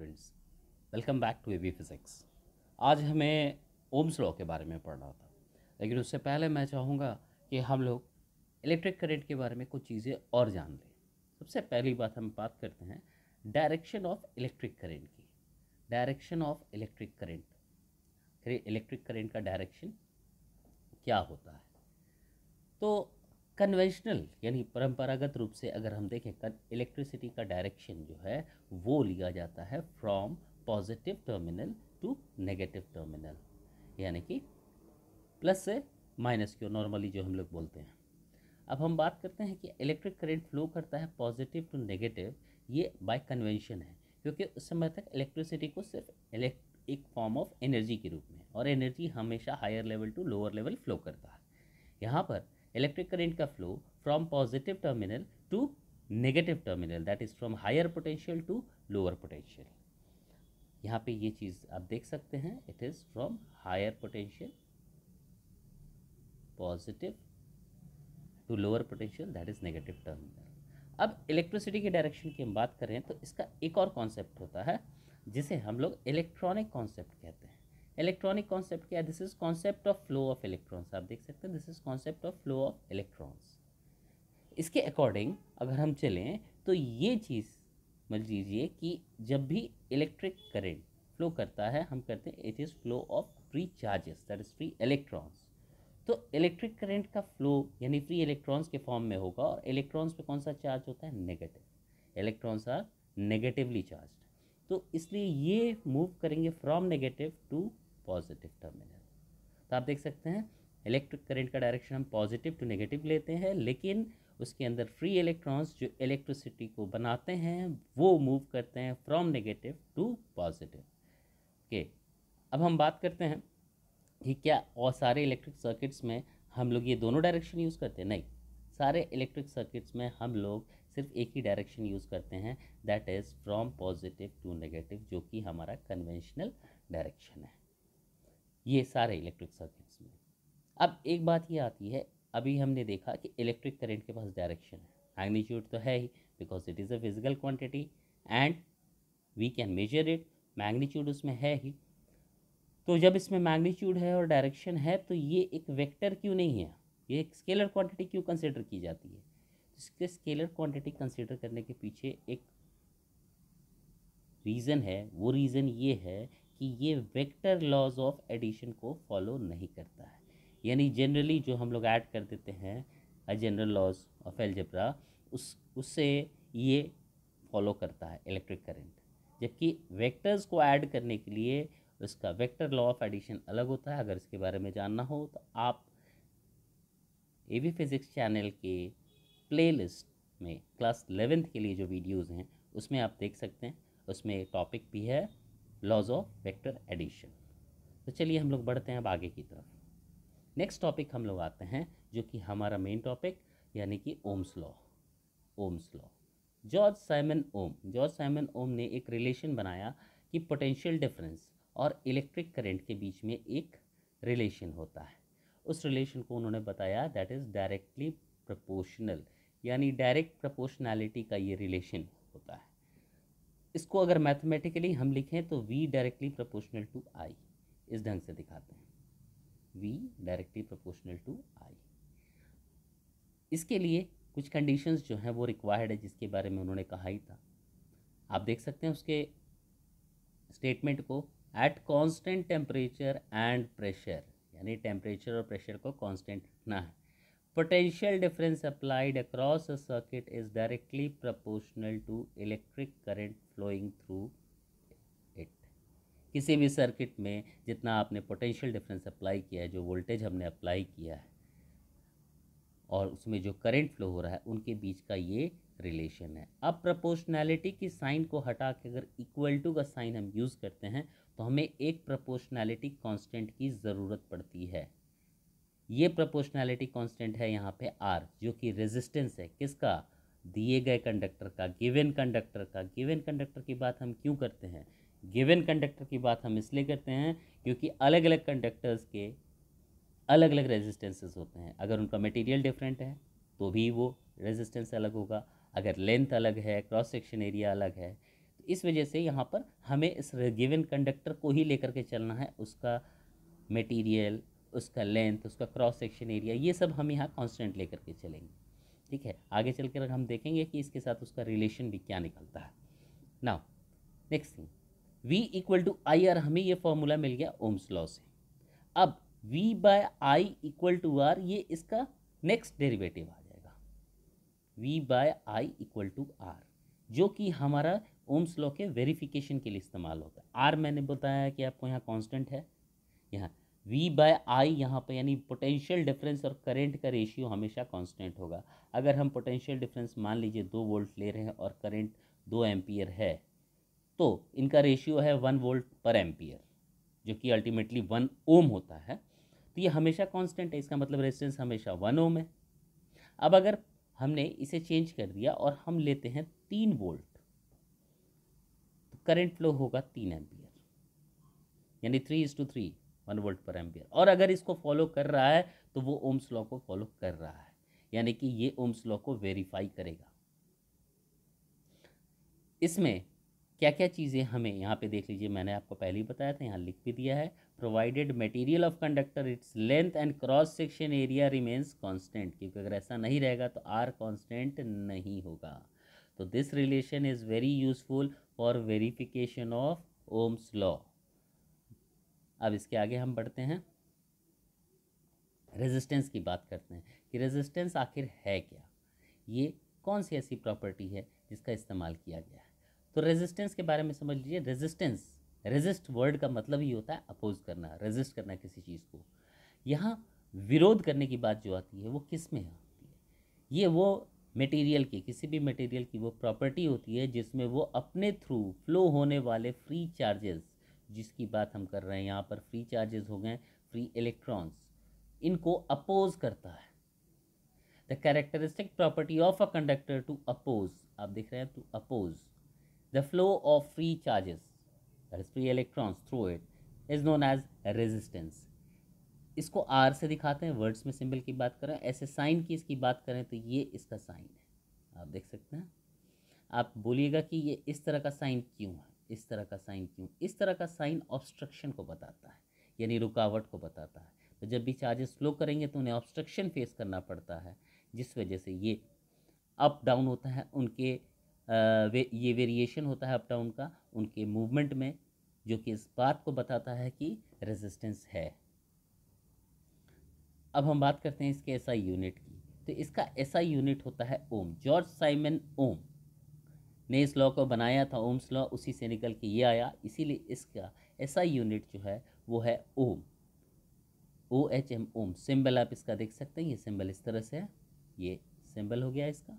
Students, welcome back to AB physics. आज हमें Ohm's law के बारे में पढ़ना था, लेकिन उससे पहले मैं चाहूँगा कि हम लोग इलेक्ट्रिक करंट के बारे में कुछ चीज़ें और जान लें। सबसे पहली बात हम बात करते हैं डायरेक्शन ऑफ इलेक्ट्रिक करंट की। Direction of electric current, electric current का डायरेक्शन क्या होता है? तो कन्वेंशनल यानी परंपरागत रूप से अगर हम देखें, इलेक्ट्रिसिटी का डायरेक्शन जो है वो लिया जाता है from positive terminal to negative terminal, यानी कि प्लस से माइनस की नॉर्मली जो हम लोग बोलते हैं। अब हम बात करते हैं कि इलेक्ट्रिक करंट फ्लो करता है पॉजिटिव टू नेगेटिव, ये बाय कन्वेंशन है, क्योंकि उस समय तक इलेक्ट्रिसिटी को सिर्फ एक फॉर्म ऑफ एनर्जी के रूप में, और एनर्जी हमेशा higher level to lower level flow करता है। यहाँ पर इलेक्ट्रिक करंट का flow from positive terminal to negative terminal, that is from higher potential to lower potential. यहाँ पे ये चीज़ आप देख सकते हैं, it is from higher potential positive to lower potential, that is negative terminal. अब इलेक्ट्रिसिटी के डायरेक्शन की हम बात करें तो इसका एक और कॉन्सेप्ट होता है जिसे हम लोग इलेक्ट्रॉनिक कॉन्सेप्ट कहते हैं। इलेक्ट्रॉनिक कॉन्सेप्ट क्या है? This is concept of flow of electrons. आप देख सकते हैं, this is concept of flow of electrons. इसके अकॉर्डिंग अगर हम चलें तो ये चीज़ समझ लीजिए कि जब भी इलेक्ट्रिक करंट फ्लो करता है, हम करते हैं it is flow of free charges, that is free electrons. तो इलेक्ट्रिक करंट का फ्लो यानी फ्री इलेक्ट्रॉन्स के फॉर्म में होगा, और इलेक्ट्रॉन्स पे कौन सा चार्ज होता है? Negative. Electrons are negatively charge, तो इसलिए ये मूव करेंगे from negative to positive terminal. तो आप देख सकते हैं इलेक्ट्रिक करंट का डायरेक्शन हम पॉजिटिव टू नेगेटिव लेते हैं, लेकिन उसके अंदर फ्री इलेक्ट्रॉन्स जो इलेक्ट्रिसिटी को बनाते हैं वो मूव करते हैं from negative to positive. Okay, अब हम बात करते हैं कि क्या और सारे इलेक्ट्रिक सर्किट्स में हम लोग ये दोनों डायरेक्शन यूज़ करते हैं? नहीं, सारे इलेक्ट्रिक सर्किट्स में हम लोग सिर्फ एक ही डायरेक्शन यूज़ करते हैं, that is from positive to negative, जो कि हमारा कन्वेंशनल डायरेक्शन है ये सारे इलेक्ट्रिक सर्किट्स में। अब एक बात ये आती है, अभी हमने देखा कि इलेक्ट्रिक करंट के पास डायरेक्शन है, मैग्नीट्यूड तो है ही, because it is a physical quantity and we can measure it, magnitude उसमें है ही। तो जब इसमें मैग्नीट्यूड है और डायरेक्शन है तो ये एक वेक्टर क्यों नहीं है? ये एक स्केलर क्वांटिटी क्यों कंसिडर की जाती है? इसके स्केलर क्वांटिटी कंसिडर करने के पीछे एक रीज़न है। वो रीज़न ये है कि ये वेक्टर लॉज ऑफ एडिशन को फॉलो नहीं करता है, यानी जनरली जो हम लोग ऐड कर देते हैं जनरल लॉज ऑफ एलजेब्रा, उससे ये फॉलो करता है इलेक्ट्रिक करंट, जबकि वेक्टर्स को ऐड करने के लिए उसका वेक्टर लॉ ऑफ एडिशन अलग होता है। अगर इसके बारे में जानना हो तो आप एबी फिज़िक्स चैनल के प्लेलिस्ट में क्लास 11th के लिए जो वीडियोस हैं उसमें आप देख सकते हैं, उसमें एक टॉपिक भी है लॉज ऑफ वेक्टर एडिशन। तो चलिए हम लोग बढ़ते हैं अब आगे की तरफ। नेक्स्ट टॉपिक हम लोग आते हैं जो कि हमारा मेन टॉपिक, यानी कि Ohm's law. Ohm's law, George Simon Ohm ने एक रिलेशन बनाया कि पोटेंशियल डिफरेंस और इलेक्ट्रिक करंट के बीच में एक रिलेशन होता है। उस रिलेशन को उन्होंने बताया दैट इज़ डायरेक्टली प्रोपोर्शनल, यानी डायरेक्ट प्रोपोर्शनैलिटी का ये रिलेशन होता है। इसको अगर मैथमेटिकली हम लिखें तो v directly proportional to i, इस ढंग से दिखाते हैं, v directly proportional to i। इसके लिए कुछ कंडीशंस जो हैं वो रिक्वायर्ड है, जिसके बारे में उन्होंने कहा ही था। आप देख सकते हैं उसके स्टेटमेंट को, at constant temperature and pressure, यानी टेम्परेचर और प्रेशर को कांस्टेंट रखना है। Potential difference applied across a circuit is directly proportional to electric current flowing through it. किसी भी सर्किट में जितना आपने पोटेंशियल डिफरेंस अप्लाई किया है, जो वोल्टेज हमने अप्लाई किया है और उसमें जो करंट फ्लो हो रहा है, उनके बीच का ये रिलेशन है। अब प्रोपोर्शनैलिटी की साइन को हटा के अगर इक्वल टू का साइन हम यूज़ करते हैं तो हमें एक प्रोपोर्शनैलिटी कांस्टेंट की ज़रूरत पड़ती है। ये प्रोपोर्शनैलिटी कांस्टेंट है यहाँ पे R, जो कि रेजिस्टेंस है किसका? दिए गए कंडक्टर का, गिवन कंडक्टर का। गिवन कंडक्टर की बात हम क्यों करते हैं? गिवन कंडक्टर की बात हम इसलिए करते हैं क्योंकि अलग अलग कंडक्टर्स के अलग अलग रेजिस्टेंसेस होते हैं। अगर उनका मटेरियल डिफरेंट है तो भी वो रेजिस्टेंस अलग होगा, अगर लेंथ अलग है, क्रॉस सेक्शन एरिया अलग है, इस वजह से यहाँ पर हमें इस गिवन कंडक्टर को ही लेकर के चलना है, उसका मटेरियल, उसका लेंथ, उसका क्रॉस सेक्शन एरिया, ये सब हम यहाँ कांस्टेंट लेकर के चलेंगे। ठीक है, आगे चल कर हम देखेंगे कि इसके साथ उसका रिलेशन भी क्या निकलता है। Now next thing, V equal to I R, हमें ये फॉर्मूला मिल गया ओम्स लॉ से। अब V by I equal to R, ये इसका नेक्स्ट डेरिवेटिव आ जाएगा, V by I equal to R, जो कि हमारा ओम्स लॉ के वेरिफिकेशन के लिए इस्तेमाल होता है। आर मैंने बताया कि आपको यहाँ कांस्टेंट है, यहाँ V बाय आई यहाँ पे यानी पोटेंशियल डिफरेंस और करंट का रेशियो हमेशा कांस्टेंट होगा। अगर हम पोटेंशियल डिफरेंस मान लीजिए 2 वोल्ट ले रहे हैं और करंट 2 एम्पियर है, तो इनका रेशियो है 1 वोल्ट पर एम्पियर, जो कि अल्टीमेटली 1 ओम होता है। तो ये हमेशा कांस्टेंट है, इसका मतलब रेजिस्टेंस हमेशा 1 ओम है। अब अगर हमने इसे चेंज कर दिया और हम लेते हैं 3 वोल्ट, तो करंट फ्लो होगा 3 एम्पियर, यानी 3:3 1 वोल्ट पर एम्पियर। और अगर इसको फॉलो कर रहा है तो वो ओम्स लॉ को फॉलो कर रहा है, यानी कि ये ओम्स लॉ को वेरीफाई करेगा। इसमें क्या क्या चीज़ें हमें यहाँ पे देख लीजिए, मैंने आपको पहले ही बताया था, यहाँ लिख भी दिया है, provided material of conductor its length and cross section area remains constant, क्योंकि अगर ऐसा नहीं रहेगा तो आर कांस्टेंट नहीं होगा। तो this relation is very useful for verification of Ohm's law. अब इसके आगे हम बढ़ते हैं, रेजिस्टेंस की बात करते हैं कि रेजिस्टेंस आखिर है क्या, ये कौन सी ऐसी प्रॉपर्टी है जिसका इस्तेमाल किया गया है। तो रेजिस्टेंस के बारे में समझ लीजिए। रेजिस्टेंस, रेजिस्ट वर्ड का मतलब ही होता है अपोज करना, रेजिस्ट करना किसी चीज़ को। यहाँ विरोध करने की बात जो आती है वो किस में आती है, ये वो मटेरियल की, किसी भी मटेरियल की वो प्रॉपर्टी होती है जिसमें वो अपने थ्रू फ्लो होने वाले फ्री चार्जेस, जिसकी बात हम कर रहे हैं यहाँ पर, फ्री चार्जेस हो गए फ्री इलेक्ट्रॉन्स, इनको अपोज करता है। The characteristic property of a conductor to oppose, आप देख रहे हैं, to oppose the flow of free charges, that is free electrons through it, is known as resistance. इसको आर से दिखाते हैं, वर्ड्स में सिंबल की बात करें, ऐसे साइन की इसकी बात करें तो ये इसका साइन है, आप देख सकते हैं। आप बोलिएगा कि ये इस तरह का साइन क्यों है, इस तरह का साइन क्यों, इस तरह का साइन ऑब्स्ट्रक्शन को बताता है, यानी रुकावट को बताता है। तो जब भी चार्जेस फ्लो करेंगे तो उन्हें ऑब्स्ट्रक्शन फेस करना पड़ता है, जिस वजह से ये अप डाउन होता है, उनके ये वेरिएशन होता है अप डाउन का उनके मूवमेंट में, जो कि इस बात को बताता है कि रेजिस्टेंस है। अब हम बात करते हैं इसके एसआई यूनिट की। तो इसका एसआई यूनिट होता है ओम। जॉर्ज साइमन ओम ने इस लॉ को बनाया था, ओम्स लॉ, उसी से निकल के ये आया, इसीलिए इसका एसआई यूनिट जो है वो है ओम, OHM, ओम। सिंबल आप इसका देख सकते हैं, ये सिंबल इस तरह से है, ये सिंबल हो गया इसका।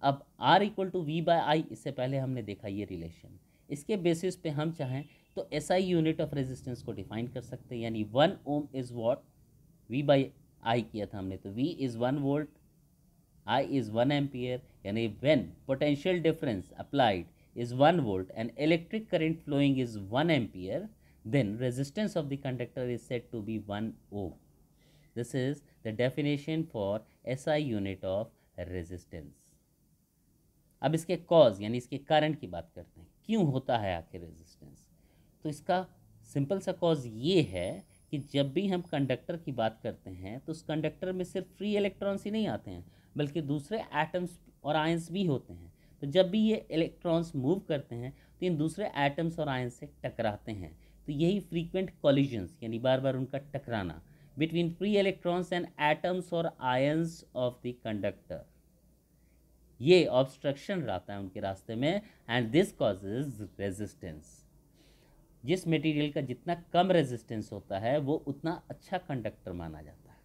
अब R equal to V by I, इससे पहले हमने देखा ये रिलेशन, इसके बेसिस पे हम चाहें तो SI यूनिट ऑफ रेजिस्टेंस को डिफाइन कर सकते हैं, यानी 1 ohm is what, V by I किया था हमने, तो V is 1 volt, I is 1 ampere, यानी when potential difference applied is 1 volt and electric current flowing is 1 ampere, then resistance of the conductor is said to be 1 ohm. This is the definition for SI unit of resistance. अब इसके cause यानी इसके कारण की बात करते हैं, क्यों होता है आखिर रेजिस्टेंस। तो इसका सिंपल सा कॉज ये है कि जब भी हम कंडक्टर की बात करते हैं तो उस कंडक्टर में सिर्फ फ्री इलेक्ट्रॉन्स ही नहीं आते हैं, बल्कि दूसरे एटम्स और आयंस भी होते हैं। तो जब भी ये इलेक्ट्रॉन्स मूव करते हैं तो इन दूसरे एटम्स और आयंस से टकराते हैं, तो यही फ्रीक्वेंट कॉलिजन्स यानी बार बार उनका टकराना between free electrons and atoms और आयंस ऑफ द कंडक्टर, ये ऑब्स्ट्रक्शन रहता है उनके रास्ते में, एंड दिस कॉजेज रेजिस्टेंस। जिस मटेरियल का जितना कम रेजिस्टेंस होता है वो उतना अच्छा कंडक्टर माना जाता है,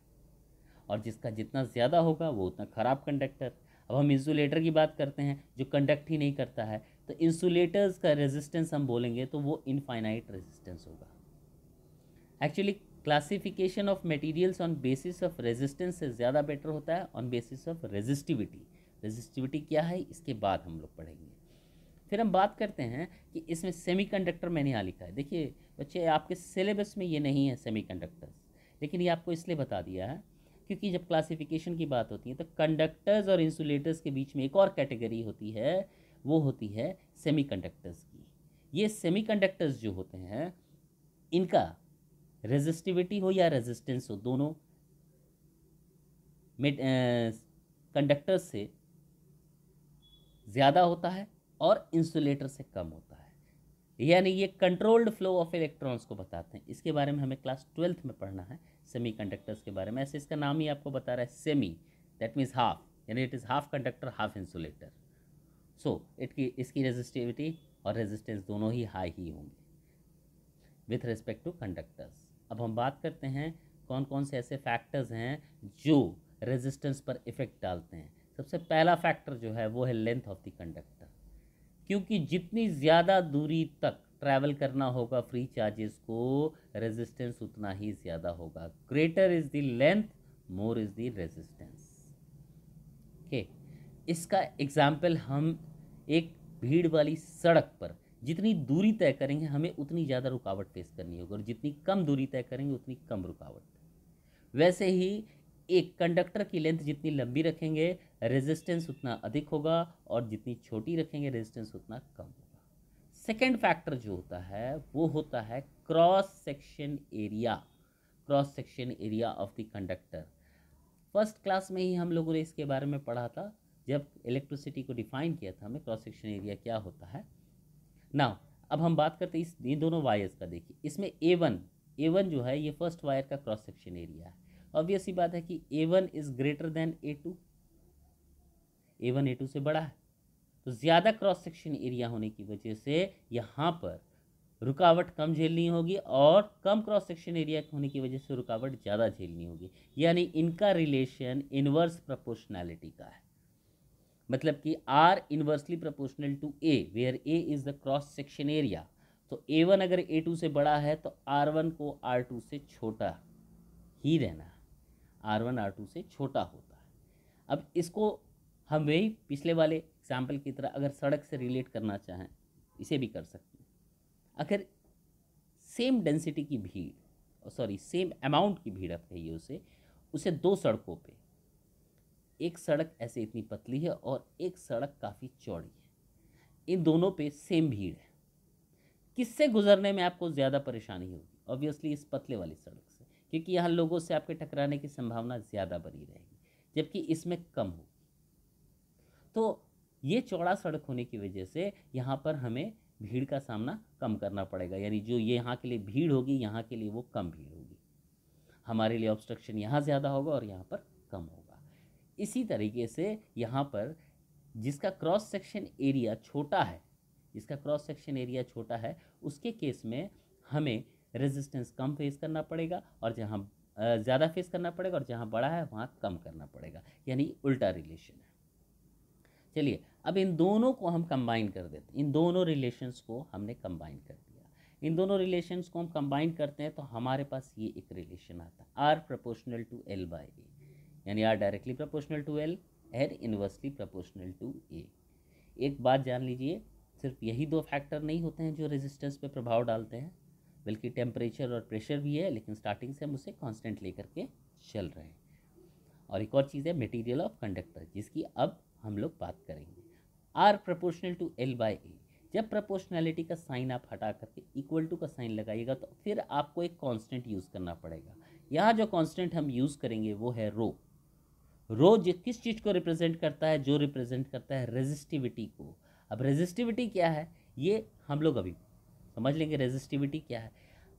और जिसका जितना ज़्यादा होगा वो उतना ख़राब कंडक्टर। अब हम इंसुलेटर की बात करते हैं जो कंडक्ट ही नहीं करता है, तो इंसुलेटर्स का रेजिस्टेंस हम बोलेंगे तो वो इनफाइनाइट रेजिस्टेंस होगा। Actually classification of materials on basis of resistance से ज़्यादा बेटर होता है on basis of resistivity. Resistivity क्या है इसके बाद हम लोग पढ़ेंगे। फिर हम बात करते हैं कि इसमें सेमीकंडक्टर मैंने यहाँ लिखा है, देखिए बच्चे आपके सिलेबस में ये नहीं है सेमीकंडक्टर्स, लेकिन ये आपको इसलिए बता दिया है क्योंकि जब क्लासिफिकेशन की बात होती है तो कंडक्टर्स और इंसुलेटर्स के बीच में एक और कैटेगरी होती है, वो होती है सेमीकंडक्टर्स की। ये सेमीकंडक्टर्स जो होते हैं इनका रेजिस्टिविटी हो या रेजिस्टेंस हो, दोनों कंडक्टर्स से ज़्यादा होता है और इंसुलेटर से कम होता है। यानी ये कंट्रोल्ड फ्लो ऑफ इलेक्ट्रॉन्स को बताते हैं। इसके बारे में हमें क्लास 12th में पढ़ना है, सेमीकंडक्टर्स के बारे में। ऐसे इसका नाम ही आपको बता रहा है सेमी, दैट मीन्स हाफ, यानी it is half conductor half insulator. So इसकी रेजिस्टिविटी और रेजिस्टेंस दोनों ही हाई ही होंगे विथ रिस्पेक्ट टू कंडक्टर्स। अब हम बात करते हैं कौन कौन से ऐसे फैक्टर्स हैं जो रेजिस्टेंस पर इफ़ेक्ट डालते हैं। सबसे पहला फैक्टर जो है वो है लेंथ ऑफ द कंडक्टर, क्योंकि जितनी ज़्यादा दूरी तक ट्रैवल करना होगा फ्री चार्जेस को, रेजिस्टेंस उतना ही ज़्यादा होगा। Greater is the length, more is the resistance. Okay, इसका एग्जाम्पल हम एक भीड़ वाली सड़क पर जितनी दूरी तय करेंगे हमें उतनी ज़्यादा रुकावट फेस करनी होगी, और जितनी कम दूरी तय करेंगे उतनी कम रुकावट। वैसे ही एक कंडक्टर की लेंथ जितनी लंबी रखेंगे रेजिस्टेंस उतना अधिक होगा, और जितनी छोटी रखेंगे रेजिस्टेंस उतना कम होगा। सेकेंड फैक्टर जो होता है वो होता है cross section area. Cross section area of the conductor. First class में ही हम लोगों ने इसके बारे में पढ़ा था, जब इलेक्ट्रिसिटी को डिफाइन किया था हमें क्रॉस सेक्शन एरिया क्या होता है। नाउ अब हम बात करते हैं इन दोनों वायर्स का। देखिए इसमें A1 जो है ये फर्स्ट वायर का क्रॉस सेक्शन एरिया है। ऑब्वियस सी बात है कि A1 is greater than A2, A1 A2 से बड़ा है, तो ज़्यादा क्रॉस सेक्शन एरिया होने की वजह से यहाँ पर रुकावट कम झेलनी होगी, और कम क्रॉस सेक्शन एरिया होने की वजह से रुकावट ज़्यादा झेलनी होगी। यानी इनका रिलेशन इनवर्स प्रोपोर्शनैलिटी का है, मतलब कि R inversely proportional to A, where A is the cross section area. तो A1 अगर A2 से बड़ा है तो R1 को R2 से छोटा ही रहना है, R1 R2 से छोटा होता है। अब इसको हम वही पिछले वाले एग्जाम्पल की तरह अगर सड़क से रिलेट करना चाहें इसे भी कर सकते हैं। अगर सेम डेंसिटी की भीड़, सॉरी सेम अमाउंट की भीड़ आप कहिए उसे दो सड़कों पे, एक सड़क ऐसे इतनी पतली है और एक सड़क काफ़ी चौड़ी है, इन दोनों पे सेम भीड़ है, किससे गुजरने में आपको ज़्यादा परेशानी होगी? ऑब्वियसली इस पतले वाली सड़क से, क्योंकि यहाँ लोगों से आपके टकराने की संभावना ज़्यादा बनी रहेगी, जबकि इसमें कम होगी। तो ये चौड़ा सड़क होने की वजह से यहाँ पर हमें भीड़ का सामना कम करना पड़ेगा, यानी जो ये यहाँ के लिए भीड़ होगी यहाँ के लिए वो कम भीड़ होगी, हमारे लिए ऑब्स्ट्रक्शन यहाँ ज़्यादा होगा और यहाँ पर कम होगा। इसी तरीके से यहाँ पर जिसका क्रॉस सेक्शन एरिया छोटा है, जिसका क्रॉस सेक्शन एरिया छोटा है उसके केस में हमें रेजिस्टेंस कम फेस करना पड़ेगा, और जहाँ ज़्यादा फेस करना पड़ेगा, और जहाँ बड़ा है वहाँ कम करना पड़ेगा, यानी उल्टा रिलेशन है। चलिए अब इन दोनों को हम कंबाइन कर देते हैं, इन दोनों रिलेशंस को हमने कंबाइन कर दिया। इन दोनों रिलेशंस को हम कंबाइन करते हैं तो हमारे पास ये एक रिलेशन आता है, R proportional to L by A, यानी R directly proportional to L and inversely proportional to A। एक बात जान लीजिए, सिर्फ यही दो फैक्टर नहीं होते हैं जो रेजिस्टेंस पे प्रभाव डालते हैं, बल्कि टेम्परेचर और प्रेशर भी है, लेकिन स्टार्टिंग से हम उसे कांस्टेंट लेकर के चल रहे हैं। और एक और चीज़ है मटेरियल ऑफ कंडक्टर, जिसकी अब हम लोग बात करेंगे। R proportional to L by A, जब प्रोपोर्शनैलिटी का साइन आप हटा करके इक्वल टू का साइन लगाइएगा तो फिर आपको एक कांस्टेंट यूज़ करना पड़ेगा। यहाँ जो कांस्टेंट हम यूज़ करेंगे वो है रो। रो किस चीज़ को रिप्रेजेंट करता है? जो रिप्रेजेंट करता है रेजिस्टिविटी को। अब रेजिस्टिविटी क्या है ये हम लोग अभी समझ लेंगे। रेजिस्टिविटी क्या है?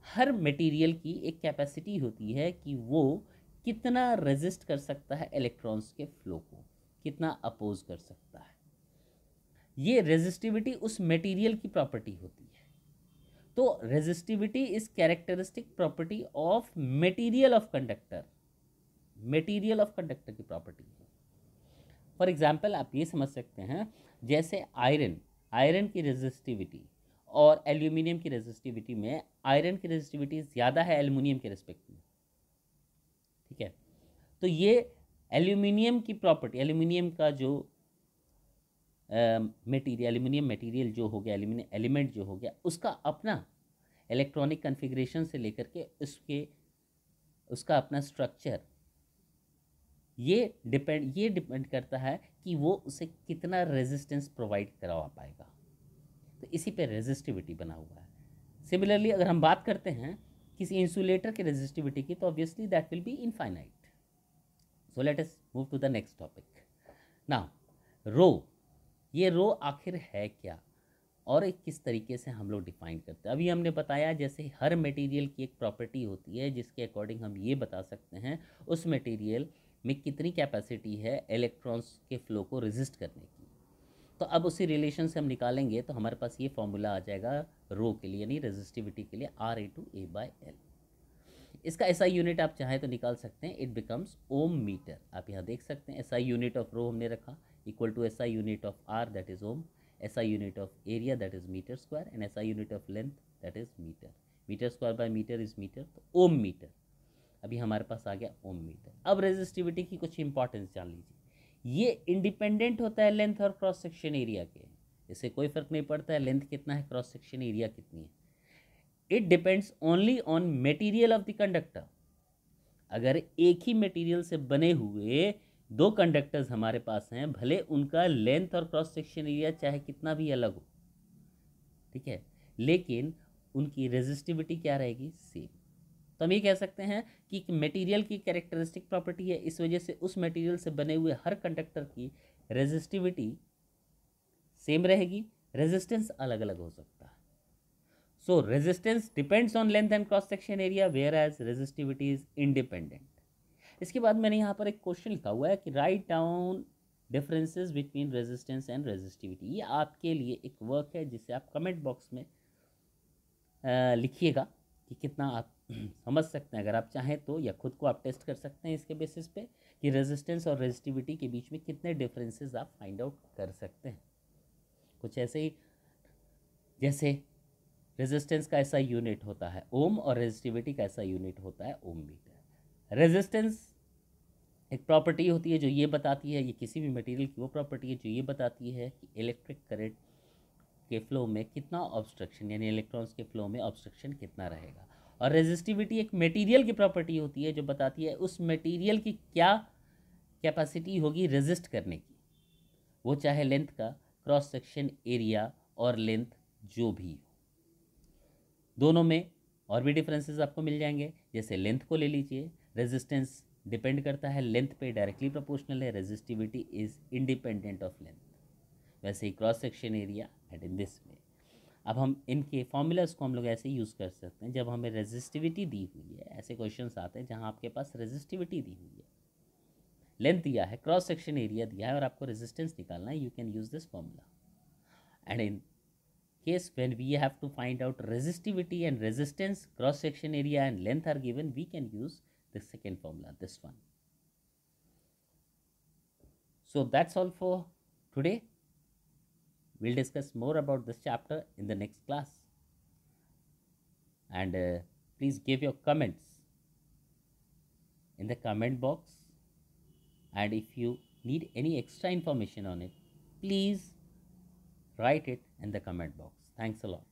हर मटेरियल की एक कैपेसिटी होती है कि वो कितना रेजिस्ट कर सकता है इलेक्ट्रॉन्स के फ्लो को, कितना अपोज कर सकता है। ये रेजिस्टिविटी उस मटेरियल की प्रॉपर्टी होती है। तो resistivity is characteristic property of material of conductor, material of conductor की प्रॉपर्टी है। फॉर एग्जाम्पल आप ये समझ सकते हैं जैसे आयरन की रेजिस्टिविटी और एल्यूमिनियम की रेजिस्टिविटी में आयरन की रेजिस्टिविटी ज़्यादा है एल्यूमिनियम के रिस्पेक्ट में, ठीक है। तो ये एल्यूमिनियम की प्रॉपर्टी, एल्यूमिनियम का जो एल्यूमिनियम मटेरियल जो हो गया, एल्यूमिनियम एलिमेंट जो हो गया, उसका अपना इलेक्ट्रॉनिक कन्फिग्रेशन से लेकर के उसका अपना स्ट्रक्चर ये डिपेंड करता है कि वो उसे कितना रेजिस्टेंस प्रोवाइड करवा पाएगा, तो इसी पे रेजिस्टिविटी बना हुआ है। सिमिलरली अगर हम बात करते हैं किसी इंसुलेटर की रेजिस्टिविटी की, तो obviously that will be infinite. So let us move to the next topic now. Rho, ये रो आखिर है क्या और एक किस तरीके से हम लोग डिफाइन करते हैं। अभी हमने बताया जैसे हर मटेरियल की एक प्रॉपर्टी होती है जिसके अकॉर्डिंग हम ये बता सकते हैं उस मटेरियल में कितनी कैपेसिटी है इलेक्ट्रॉन्स के फ्लो को रेजिस्ट करने की। तो अब उसी रिलेशन से हम निकालेंगे तो हमारे पास ये फॉर्मूला आ जाएगा रो के लिए, यानी रेजिस्टिविटी के लिए, RA/A/L। इसका SI यूनिट आप चाहें तो निकाल सकते हैं, इट बिकम्स ओम मीटर। आप यहाँ देख सकते हैं SI यूनिट ऑफ रो हमने रखा equal to SI unit of R that is ohm, SI unit of area that is metre square and SI unit of length that is metre. Metre square by metre is metre, तो ohm metre अभी हमारे पास आ गया ओम metre. अब resistivity की कुछ importance जान लीजिए। ये इंडिपेंडेंट होता है लेंथ और क्रॉस सेक्शन एरिया के, इससे कोई फर्क नहीं पड़ता है लेंथ कितना है, क्रॉस सेक्शन एरिया कितनी है। It depends only on material of the conductor. अगर एक ही मटेरियल से बने हुए दो कंडक्टर्स हमारे पास हैं, भले उनका लेंथ और क्रॉस सेक्शन एरिया चाहे कितना भी अलग हो, ठीक है, लेकिन उनकी रेजिस्टिविटी क्या रहेगी, सेम। तो हम ये कह सकते हैं कि मटेरियल की कैरेक्टरिस्टिक प्रॉपर्टी है, इस वजह से उस मटेरियल से बने हुए हर कंडक्टर की रेजिस्टिविटी सेम रहेगी, रेजिस्टेंस अलग अलग हो सकता है। So resistance depends on length and cross section area where as resistivity is independent. इसके बाद मैंने यहाँ पर एक क्वेश्चन लिखा हुआ है कि write down differences between resistance and resistivity. ये आपके लिए एक वर्क है जिसे आप कमेंट बॉक्स में लिखिएगा कि कितना आप समझ सकते हैं। अगर आप चाहें तो, या खुद को आप टेस्ट कर सकते हैं इसके बेसिस पे कि रेजिस्टेंस और रेजिस्टिविटी के बीच में कितने डिफरेंसेस आप फाइंड आउट कर सकते हैं। कुछ ऐसे ही जैसे रेजिस्टेंस का ऐसा यूनिट होता है ओम और रेजिस्टिविटी का ऐसा यूनिट होता है ओम मीटर। रेजिस्टेंस एक प्रॉपर्टी होती है जो ये बताती है, ये किसी भी मटेरियल की वो प्रॉपर्टी है जो ये बताती है कि इलेक्ट्रिक करंट के फ्लो में कितना ऑब्स्ट्रक्शन, यानी इलेक्ट्रॉन्स के फ्लो में ऑब्स्ट्रक्शन कितना रहेगा। और रेजिस्टिविटी एक मटेरियल की प्रॉपर्टी होती है जो बताती है उस मटेरियल की क्या कैपेसिटी होगी रेजिस्ट करने की, वो चाहे लेंथ का क्रॉस सेक्शन एरिया और लेंथ जो भी हो। दोनों में और भी डिफरेंसेस आपको मिल जाएंगे। जैसे लेंथ को ले लीजिए, रेजिस्टेंस डिपेंड करता है लेंथ पे, डायरेक्टली प्रोपोर्शनल है, resistivity is independent of length. वैसे ही cross section area and in this way. अब हम इनके फॉर्मूलाज को हम लोग ऐसे यूज़ कर सकते हैं जब हमें रेजिस्टिविटी दी हुई है। ऐसे क्वेश्चंस आते हैं जहां आपके पास रेजिस्टिविटी दी हुई है, लेंथ दिया है, क्रॉस सेक्शन एरिया दिया है और आपको रेजिस्टेंस निकालना है, you can use this formula. And in case when we have to find out resistivity and resistance, cross section area and length are given, we can use the second formula, this one. So that's all for today. We'll discuss more about this chapter in the next class, and please give your comments in the comment box, and if you need any extra information on it, please write it in the comment box. Thanks a lot.